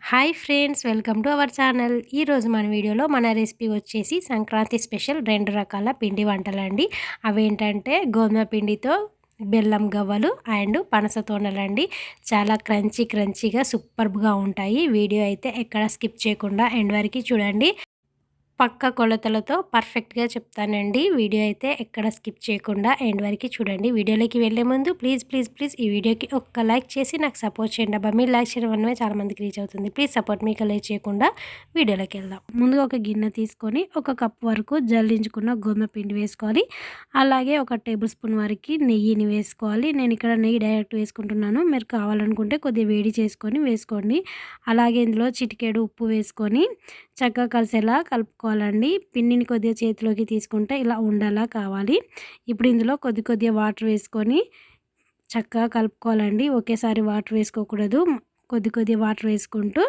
Hi friends, welcome to our channel. ఈరోజు మన వీడియోలో మన రెసిపీ వచ్చేసి సంక్రాంతి స్పెషల్ 2 రకాల పిండి వంటలండి. అవేంటంటే గోధుమ పిండితో బెల్లం గవ్వలు అండ్ పనస తోనలండి. చాలా క్రంచీగా సూపర్బ్గా ఉంటాయి. వీడియో అయితే ఎక్కడ స్కిప్ చేయకుండా ఎండ్ వరకు చూడండి. పక్క కొలతలతో పర్ఫెక్ట్గా చెప్తానండి. వీడియో అయితే ఎక్కడ స్కిప్ చేయకుండా ఎండ్ వరకు చూడండి. వీడియోలోకి వెళ్ళే ముందు ప్లీజ్ ఈ వీడియోకి ఒక్క లైక్ చేసి నాకు సపోర్ట్ చేయండి అబ్బా. మీరు లైక్ చేయడం వల్లనే చాలా మందికి రీచ్ అవుతుంది. ప్లీజ్ సపోర్ట్ మీకు లైక్ చేయకుండా వీడియోలోకి వెళ్దాం. ముందుగా ఒక గిన్నె తీసుకొని 1 కప్ వరకు జల్లించుకున్న గోధుమ పిండి వేసుకోవాలి. అలాగే 1 టేబుల్ స్పూన్ వరకు నెయ్యిని వేసుకోవాలి. నేను ఇక్కడ నెయ్యి డైరెక్ట్ వేసుకుంటున్నాను. మీరు కావాలనుకుంటే కొద్దిగా వేడి చేసుకొని వేసుకోండి. అలాగే ఇందులో చిటికెడు ఉప్పు వేసుకొని చక్కగా కలిసేలా కలుపుకోవాలండి. పిండిని కొద్దిగా చేతిలోకి తీసుకుంటే ఇలా ఉండలా కావాలి. ఇప్పుడు ఇందులో కొద్దిగా వాటర్ వేసుకొని చక్కగా కలుపుకోవాలండి. ఒకేసారి వాటర్ వేసుకోకూడదు. కొద్దిగా వాటర్ వేసుకుంటూ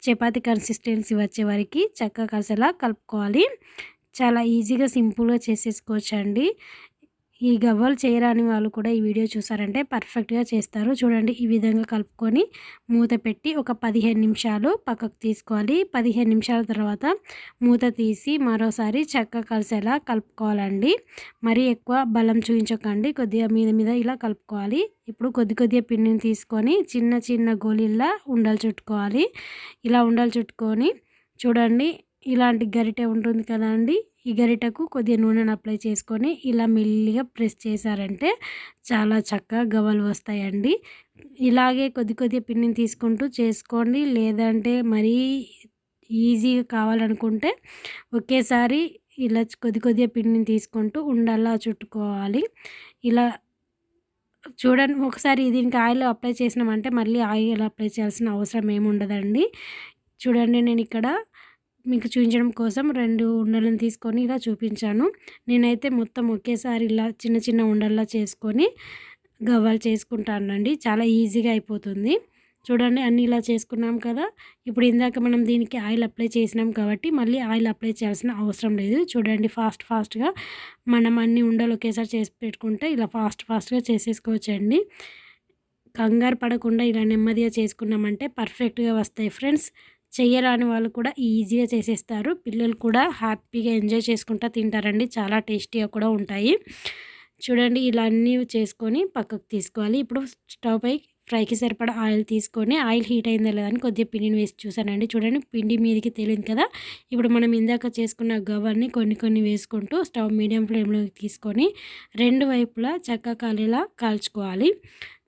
చపాతీ కన్సిస్టెన్సీ వచ్చే వరకు చక్కగా కలిసేలా కలుపుకోవాలి. చాలా ఈజీగా సింపుల్గా చేసేసుకోవచ్చండి. ఈ గవ్వలు చేయరాని వాళ్ళు కూడా ఈ వీడియో చూసారంటే పర్ఫెక్ట్గా చేస్తారు. చూడండి, ఈ విధంగా కలుపుకొని మూత పెట్టి ఒక 15 నిమిషాలు పక్కకు తీసుకోవాలి. 15 నిమిషాల తర్వాత మూత తీసి మరోసారి చక్కగా కలిసేలా కలుపుకోవాలండి. మరీ ఎక్కువ బలం చూపించకండి, కొద్దిగా మీద ఇలా కలుపుకోవాలి. ఇప్పుడు కొద్దిగా పిండిని తీసుకొని చిన్న గోళీల్లా ఉండలు చుట్టుకోవాలి. ఇలా ఉండలు చుట్టుకొని చూడండి, ఇలాంటి గరిటె ఉంటుంది కదా అండి, ఈ గరిటకు కొద్దిగా నూనెను అప్లై చేసుకొని ఇలా మెల్లిగా ప్రెస్ చేశారంటే చాలా చక్కగా గవ్వలు వస్తాయండి. ఇలాగే కొద్దిగా పిండిని తీసుకుంటూ చేసుకోండి. లేదంటే మరీ ఈజీగా కావాలనుకుంటే ఒకేసారి ఇలా కొద్దిగా పిండిని తీసుకుంటూ ఉండల్లా చుట్టుకోవాలి. ఇలా చూడండి, ఒకసారి దీనికి ఆయిల్ అప్లై చేసినామంటే మళ్ళీ ఆయిల్ అప్లై చేయాల్సిన అవసరం ఏమి ఉండదండి. చూడండి, నేను ఇక్కడ మీకు చూపించడం కోసం 2 ఉండలను తీసుకొని ఇలా చూపించాను. నేనైతే మొత్తం ఒకేసారి ఇలా చిన్న ఉండల్లా చేసుకొని గవ్వలు చేసుకుంటానండి. చాలా ఈజీగా అయిపోతుంది. చూడండి, అన్నీ ఇలా చేసుకున్నాం కదా. ఇప్పుడు ఇందాక మనం దీనికి ఆయిల్ అప్లై చేసినాం కాబట్టి మళ్ళీ ఆయిల్ అప్లై చేయాల్సిన అవసరం లేదు. చూడండి, ఫాస్ట్గా మనం అన్ని ఉండలు ఒకేసారి చేసి పెట్టుకుంటే ఇలా ఫాస్ట్గా చేసేసుకోవచ్చండి. కంగారు పడకుండా ఇలా నెమ్మదిగా చేసుకున్నామంటే పర్ఫెక్ట్గా వస్తాయి ఫ్రెండ్స్. చెయ్యరాని వాళ్ళు కూడా ఈజీగా చేసేస్తారు. పిల్లలు కూడా హ్యాపీగా ఎంజాయ్ చేసుకుంటూ తింటారండి. చాలా టేస్టీగా కూడా ఉంటాయి. చూడండి, ఇలా అన్నీ చేసుకొని పక్కకు తీసుకోవాలి. ఇప్పుడు స్టవ్ పై ఫ్రైకి సరిపడా ఆయిల్ తీసుకొని ఆయిల్ హీట్ అయిందా లేదా అని కొద్దిగా పిండిని వేసి చూసానండి. చూడండి, పిండి మీదకి తేలింది కదా. ఇప్పుడు మనం ఇందాక చేసుకున్న గవ్వల్ని కొన్ని వేసుకుంటూ స్టవ్ మీడియం ఫ్లేమ్లోకి తీసుకొని 2 వైపులా చక్కగా కాలేలా కాల్చుకోవాలి.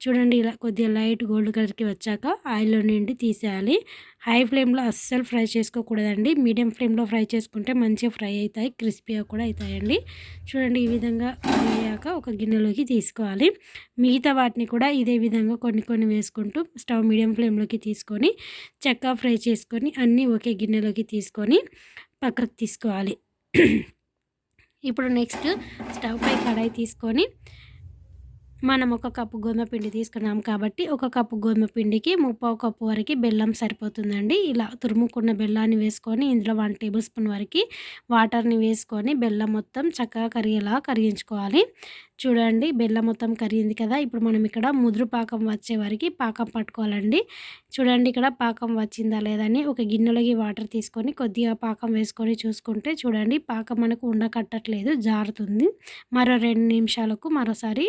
చూడండి, ఇలా కొద్దిగా లైట్ గోల్డ్ కలర్కి వచ్చాక ఆయిల్లో నుండి తీసేయాలి. హై ఫ్లేమ్లో అస్సలు ఫ్రై చేసుకోకూడదండి. మీడియం ఫ్లేమ్లో ఫ్రై చేసుకుంటే మంచిగా ఫ్రై అవుతాయి, క్రిస్పీగా కూడా అవుతాయండి. చూడండి, ఈ విధంగా అయ్యాక ఒక గిన్నెలోకి తీసుకోవాలి. మిగతా వాటిని కూడా ఇదే విధంగా కొన్ని వేసుకుంటూ స్టవ్ మీడియం ఫ్లేమ్లోకి తీసుకొని చక్కగా ఫ్రై చేసుకొని అన్నీ ఒకే గిన్నెలోకి తీసుకొని పక్కకు తీసుకోవాలి. ఇప్పుడు నెక్స్ట్ స్టవ్ పై కడాయి తీసుకొని మనం 1 కప్పు గోధుమ పిండి తీసుకున్నాం కాబట్టి 1 కప్పు గోధుమ పిండికి 3/4 కప్పు వరకు బెల్లం సరిపోతుందండి. ఇలా తురుముకున్న బెల్లాన్ని వేసుకొని ఇందులో 1 టేబుల్ స్పూన్ వరకు వాటర్ని వేసుకొని బెల్లం మొత్తం చక్కగా కరిగేలా కరిగించుకోవాలి. చూడండి, బెల్లం మొత్తం కరిగింది కదా. ఇప్పుడు మనం ఇక్కడ ముదురు పాకం వచ్చే వరకు పాకం పట్టుకోవాలండి. చూడండి, ఇక్కడ పాకం వచ్చిందా లేదని ఒక గిన్నెలోకి వాటర్ తీసుకొని కొద్దిగా పాకం వేసుకొని చూసుకుంటే చూడండి, పాకం మనకు ఉండకట్టట్లేదు, జారుతుంది. మరో 2 నిమిషాలకు మరోసారి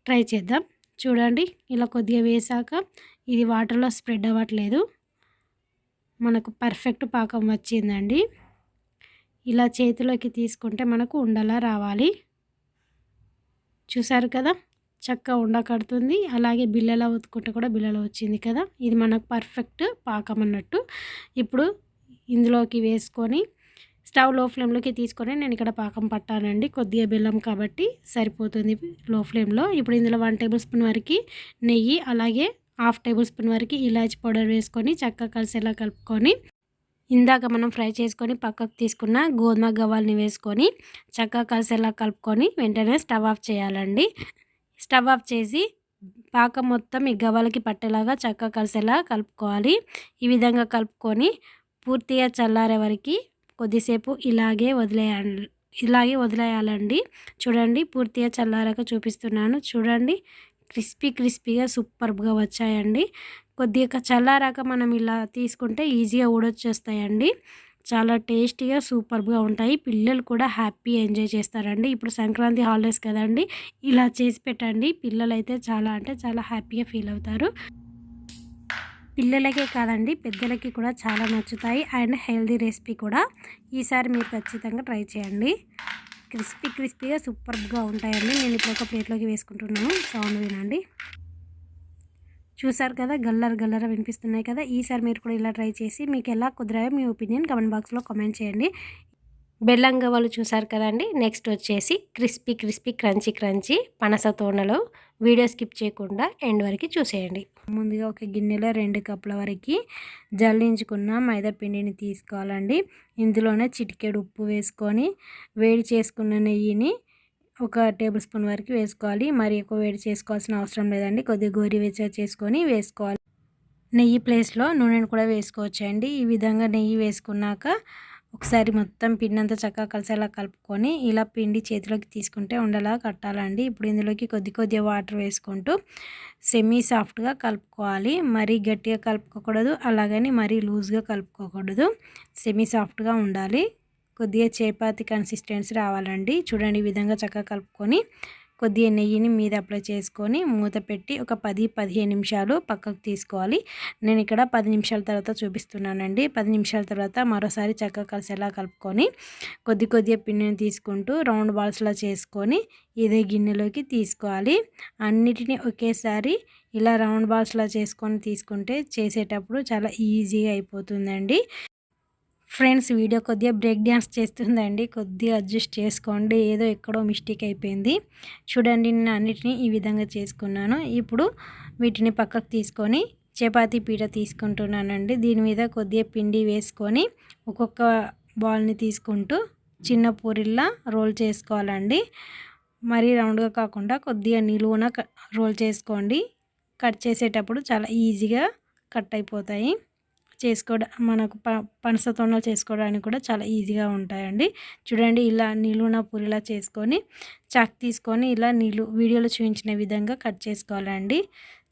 ట్రై చేద్దాం. చూడండి, ఇలా కొద్దిగా వేసాక ఇది వాటర్లో స్ప్రెడ్ అవ్వట్లేదు, మనకు పర్ఫెక్ట్ పాకం వచ్చిందండి. ఇలా చేతిలోకి తీసుకుంటే మనకు ఉండలా రావాలి. చూసారు కదా, చక్కగా ఉండకడుతుంది. అలాగే బిళ్ళలా ఒత్తుకుంటే కూడా బిళ్ళలా వచ్చింది కదా. ఇది మనకు పర్ఫెక్ట్ పాకం అన్నట్టు. ఇప్పుడు ఇందులోకి వేసుకొని స్టవ్ లో ఫ్లేమ్లోకి తీసుకొని నేను ఇక్కడ పాకం పట్టానండి. కొద్దిగా బెల్లం కాబట్టి సరిపోతుంది లో ఫ్లేమ్లో. ఇప్పుడు ఇందులో 1 టేబుల్ స్పూన్ వరకు నెయ్యి, అలాగే 1/2 టేబుల్ స్పూన్ వరకు ఇలాచి పౌడర్ వేసుకొని చక్కగా కలిసేలా కలుపుకొని ఇందాక మనం ఫ్రై చేసుకొని పక్కకు తీసుకున్న గోధుమ గవ్వల్ని వేసుకొని చక్కగా కలిసేలా కలుపుకొని వెంటనే స్టవ్ ఆఫ్ చేయాలండి. స్టవ్ ఆఫ్ చేసి పాకం మొత్తం ఈ గవ్వలకి పట్టేలాగా చక్కగా కలిసేలా కలుపుకోవాలి. ఈ విధంగా కలుపుకొని పూర్తిగా చల్లారే వరకు కొద్దిసేపు ఇలాగే వదిలేయాలండి. చూడండి, పూర్తిగా చల్లారాక చూపిస్తున్నాను. చూడండి, క్రిస్పీగా సూపర్గా వచ్చాయండి. కొద్దిగా చల్లారాక మనం ఇలా తీసుకుంటే ఈజీగా ఊడొచ్చేస్తాయండి. చాలా టేస్టీగా సూపర్‌గా ఉంటాయి. పిల్లలు కూడా హ్యాపీ ఎంజాయ్ చేస్తారండి. ఇప్పుడు సంక్రాంతి హాలిడేస్ కదండీ! ఇలా చేసి పెట్టండి. పిల్లలైతే చాలా అంటే చాలా హ్యాపీగా ఫీల్ అవుతారు. పిల్లలకే కాదండి పెద్దలకి కూడా చాలా నచ్చుతాయి అండ్ హెల్తీ రెసిపీ కూడా. ఈసారి మీరు ఖచ్చితంగా ట్రై చేయండి. క్రిస్పీగా సూపర్‌గా ఉంటాయండి. నేను ఇప్పుడు ఒక ప్లేట్లోకి వేసుకుంటున్నాను. సౌండ్ వినండి. చూసారు కదా గల్లర వినిపిస్తున్నాయి కదా. ఈసారి మీరు కూడా ఇలా ట్రై చేసి మీకు ఎలా కుదిరాయో మీ ఒపీనియన్ కామెంట్ బాక్స్లో కామెంట్ చేయండి. బెల్లం గవ్వలు చూసారు కదండి. నెక్స్ట్ వచ్చేసి క్రిస్పీ క్రంచీ పనస తోనలు. వీడియో స్కిప్ చేయకుండా ఎండ్ వరకు చూసేయండి. ముందుగా ఒక గిన్నెలో 2 కప్పుల వరకు జల్లించుకున్న మైదా పిండిని తీసుకోవాలండి. ఇందులోనే చిటికెడు ఉప్పు వేసుకొని వేడి చేసుకున్న నెయ్యిని ఒక టేబుల్ స్పూన్ వరకు వేసుకోవాలి. మరి ఎక్కువ వేడి చేసుకోవాల్సిన అవసరం లేదండి. కొద్దిగా గోరువెచ్చగా చేసుకొని వేసుకోవాలి. నెయ్యి ప్లేస్లో నూనెను కూడా వేసుకోవచ్చండి. ఈ విధంగా నెయ్యి వేసుకున్నాక ఒకసారి మొత్తం పిండి అంతా చక్కగా కలిసేలా కలుపుకొని ఇలా పిండి చేతిలోకి తీసుకుంటే ఉండలా కట్టాలండి. ఇప్పుడు ఇందులోకి కొద్దిగా వాటర్ వేసుకుంటూ సెమీ సాఫ్ట్గా కలుపుకోవాలి. మరీ గట్టిగా కలుపుకోకూడదు, అలాగని మరీ లూజ్గా కలుపుకోకూడదు. సెమీ సాఫ్ట్గా ఉండాలి. కొద్దిగా చపాతీ కన్సిస్టెన్సీ రావాలండి. చూడండి ఈ విధంగా చక్కగా కలుపుకొని కొద్దిగా నెయ్యిని మీద అప్లై చేసుకొని మూత పెట్టి ఒక 10-15 నిమిషాలు పక్కకు తీసుకోవాలి. నేను ఇక్కడ 10 నిమిషాల తర్వాత చూపిస్తున్నానండి. 10 నిమిషాల తర్వాత మరోసారి చక్కగా కలిసేలా కలుపుకొని కొద్దిగా పిండిని తీసుకుంటూ రౌండ్ బాల్స్లా చేసుకొని ఇదే గిన్నెలోకి తీసుకోవాలి. అన్నిటినీ ఒకేసారి ఇలా రౌండ్ బాల్స్లా చేసుకొని తీసుకుంటే చేసేటప్పుడు చాలా ఈజీగా అయిపోతుందండి. ఫ్రెండ్స్ వీడియో కొద్దిగా బ్రేక్ డ్యాన్స్ చేస్తుందండి. కొద్దిగా అడ్జస్ట్ చేసుకోండి. ఏదో ఎక్కడో మిస్టేక్ అయిపోయింది. చూడండి నేను అన్నిటినీ ఈ విధంగా చేసుకున్నాను. ఇప్పుడు వీటిని పక్కకు తీసుకొని చపాతీ పీట తీసుకుంటున్నానండి. దీని మీద కొద్దిగా పిండి వేసుకొని ఒక్కొక్క బాల్ని తీసుకుంటూ చిన్న పూరిల్లా రోల్ చేసుకోవాలండి. మరీ రౌండ్గా కాకుండా కొద్దిగా నిలువున రోల్ చేసుకోండి. కట్ చేసేటప్పుడు చాలా ఈజీగా కట్ అయిపోతాయి. మనకు పనస తొండలు చేసుకోవడానికి కూడా చాలా ఈజీగా ఉంటాయండి. చూడండి ఇలా నిలువున పూరిలా చేసుకొని చాక్ తీసుకొని ఇలా వీడియోలో చూపించిన విధంగా కట్ చేసుకోవాలండి.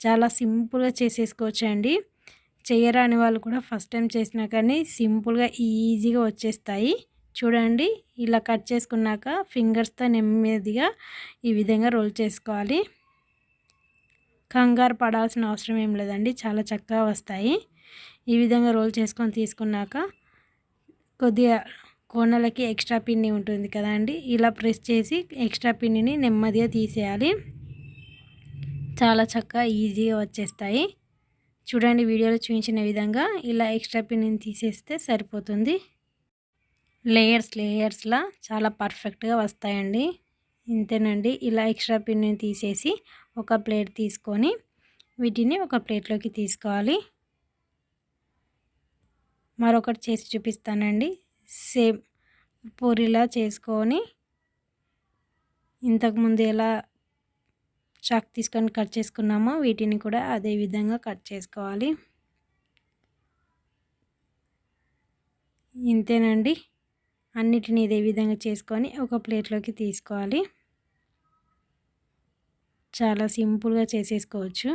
చాలా సింపుల్గా చేసేసుకోవచ్చండి. చేయరాని వాళ్ళు కూడా ఫస్ట్ టైం చేసినా కానీ సింపుల్గా ఈజీగా వచ్చేస్తాయి. చూడండి ఇలా కట్ చేసుకున్నాక ఫింగర్స్తో నెమ్మదిగా ఈ విధంగా రోల్ చేసుకోవాలి. కంగారు పడాల్సిన అవసరం ఏం లేదండి. చాలా చక్కగా వస్తాయి. ఈ విధంగా రోల్ చేసుకొని తీసుకున్నాక కొద్దిగా కోనలకి ఎక్స్ట్రా పిండి ఉంటుంది కదండి. ఇలా ప్రెస్ చేసి ఎక్స్ట్రా పిండిని నెమ్మదిగా తీసేయాలి. చాలా చక్కగా ఈజీగా వచ్చేస్తాయి. చూడండి వీడియోలో చూపించిన విధంగా ఇలా ఎక్స్ట్రా పిండిని తీసేస్తే సరిపోతుంది. లేయర్స్లా చాలా పర్ఫెక్ట్గా వస్తాయండి. ఇంతేనండి. ఇలా ఎక్స్ట్రా పిండిని తీసేసి ఒక ప్లేట్ తీసుకొని వీటిని ఒక ప్లేట్లోకి తీసుకోవాలి. మరొకటి చేసి చూపిస్తానండి. సేమ్ పూరిలా చేసుకొని ఇంతకుముందు ఎలా చాక్ తీసుకొని కట్ చేసుకున్నామో వీటిని కూడా అదే విధంగా కట్ చేసుకోవాలి. ఇంతేనండి. అన్నిటిని ఇదే విధంగా చేసుకొని ఒక ప్లేట్లోకి తీసుకోవాలి. చాలా సింపుల్గా చేసేసుకోవచ్చు.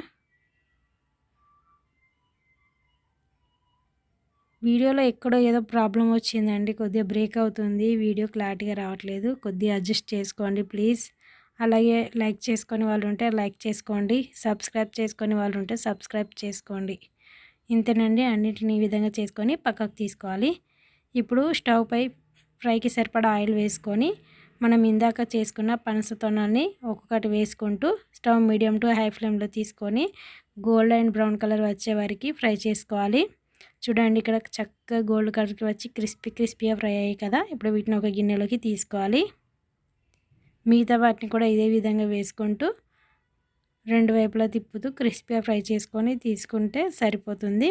వీడియోలో ఎక్కడో ఏదో ప్రాబ్లం వచ్చిందండి. కొద్దిగా బ్రేక్ అవుతుంది. వీడియో క్లారిటీగా రావట్లేదు. కొద్దిగా అడ్జస్ట్ చేసుకోండి ప్లీజ్. అలాగే లైక్ చేసుకొని వాళ్ళు ఉంటే లైక్ చేసుకోండి. సబ్స్క్రైబ్ చేసుకొని వాళ్ళు ఉంటే సబ్స్క్రైబ్ చేసుకోండి. ఇంతేనండి. అన్నిటిని ఈ విధంగా చేసుకొని పక్కకు తీసుకోవాలి. ఇప్పుడు స్టవ్ పై ఫ్రైకి సరిపడా ఆయిల్ వేసుకొని మనం ఇందాక చేసుకున్న పనస తొనల్ని ఒక్కొక్కటి వేసుకుంటూ స్టవ్ మీడియం టు హై ఫ్లేమ్లో తీసుకొని గోల్డ్ అండ్ బ్రౌన్ కలర్ వచ్చే వరకు ఫ్రై చేసుకోవాలి. చూడండి ఇక్కడ చక్కగా గోల్డ్ కలర్కి వచ్చి క్రిస్పీగా ఫ్రై అయ్యాయి కదా. ఇప్పుడు వీటిని ఒక గిన్నెలోకి తీసుకోవాలి. మిగతా వాటిని కూడా ఇదే విధంగా వేసుకుంటూ 2 వైపులా తిప్పుతూ క్రిస్పీగా ఫ్రై చేసుకొని తీసుకుంటే సరిపోతుంది.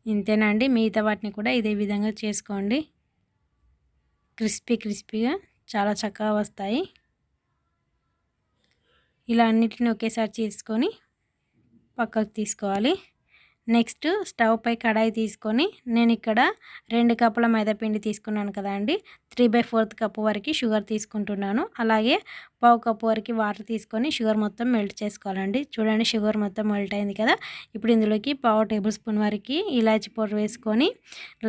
ఇంతేనండి. మిగతా వాటిని కూడా ఇదే విధంగా చేసుకోండి. క్రిస్పీగా చాలా చక్కగా వస్తాయి. ఇలా అన్నిటిని ఒకేసారి చేసుకొని పక్కకు తీసుకోవాలి. నెక్స్ట్ స్టవ్ పై కడాయి తీసుకొని నేను ఇక్కడ 2 కప్పుల మైదాపిండి తీసుకున్నాను కదా అండి. 3/4 కప్పు వరకు షుగర్ తీసుకుంటున్నాను. అలాగే పావు కప్పు వరకు వాటర్ తీసుకొని షుగర్ మొత్తం మెల్ట్ చేసుకోవాలండి. చూడండి షుగర్ మొత్తం మెల్ట్ అయింది కదా. ఇప్పుడు ఇందులోకి పావు టేబుల్ స్పూన్ వరకు ఇలాచి పౌడర్ వేసుకొని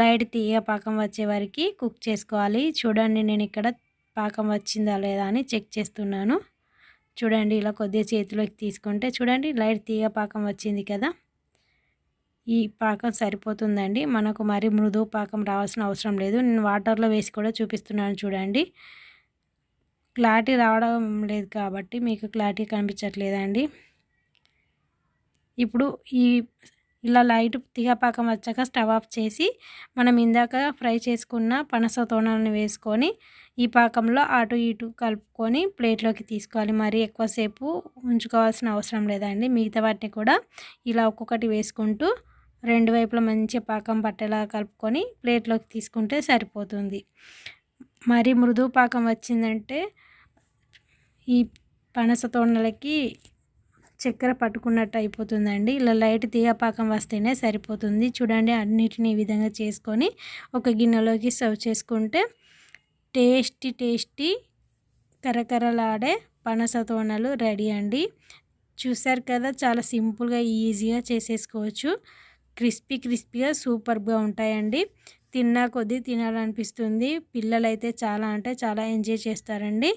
లైట్ తీగ పాకం వచ్చే వరకు కుక్ చేసుకోవాలి. చూడండి నేను ఇక్కడ పాకం వచ్చిందా లేదా అని చెక్ చేస్తున్నాను. చూడండి ఇలా కొద్దిగా చేతిలోకి తీసుకుంటే చూడండి లైట్ తీగ పాకం వచ్చింది కదా. ఈ పాకం సరిపోతుందండి. మనకు మరి మృదువు పాకం రావాల్సిన అవసరం లేదు. నేను వాటర్లో వేసి కూడా చూపిస్తున్నాను చూడండి. క్లారిటీ రావడం లేదు కాబట్టి మీకు క్లారిటీ కనిపించట్లేదండి. ఇప్పుడు ఇలా లైట్ తీగపాకం వచ్చాక స్టవ్ ఆఫ్ చేసి మనం ఇందాక ఫ్రై చేసుకున్న పనస తోనాలను వేసుకొని ఈ పాకంలో అటు ఇటు కలుపుకొని ప్లేట్లోకి తీసుకోవాలి. మరి ఎక్కువసేపు ఉంచుకోవాల్సిన అవసరం లేదండి. మిగతా వాటిని కూడా ఇలా ఒక్కొక్కటి వేసుకుంటూ 2 వైపులా మంచిగా పాకం పట్టేలా కలుపుకొని ప్లేట్లోకి తీసుకుంటే సరిపోతుంది. మరి మృదువు పాకం వచ్చిందంటే ఈ పనస తోనలకి చక్కెర పట్టుకున్నట్టు అయిపోతుందండి. ఇలా లైట్ తీగ పాకం వస్తేనే సరిపోతుంది. చూడండి అన్నిటిని ఈ విధంగా చేసుకొని ఒక గిన్నెలోకి సర్వ్ చేసుకుంటే టేస్టీ కరకరలాడే పనస తోనలు రెడీ అండి. చూసారు కదా చాలా సింపుల్గా ఈజీగా చేసేసుకోవచ్చు. క్రిస్పీగా సూపర్గా ఉంటాయండి. తిన్నా కొద్దీ తినాలనిపిస్తుంది. పిల్లలైతే చాలా అంటే చాలా ఎంజాయ్ చేస్తారండి.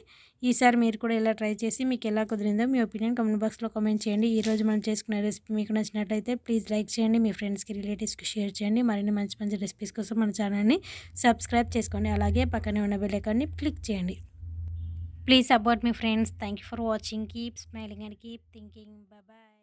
ఈసారి మీరు కూడా ఇలా ట్రై చేసి మీకు ఎలా కుదిరిందో మీ ఒపీనియన్ కామెంట్ బాక్స్లో కామెంట్ చేయండి. ఈరోజు మనం చేసుకునే రెసిపీ మీకు నచ్చినట్లయితే ప్లీజ్ లైక్ చేయండి. మీ ఫ్రెండ్స్కి రిలేటివ్స్కి షేర్ చేయండి. మరిన్ని మంచి రెసిపీస్ కోసం మన ఛానల్ని సబ్స్క్రైబ్ చేసుకోండి. అలాగే పక్కనే ఉన్న బెల్ ఐకాన్ని క్లిక్ చేయండి. ప్లీజ్ సపోర్ట్ మీ friends. Thank you for watching. Keep smiling and keep thinking. Bye.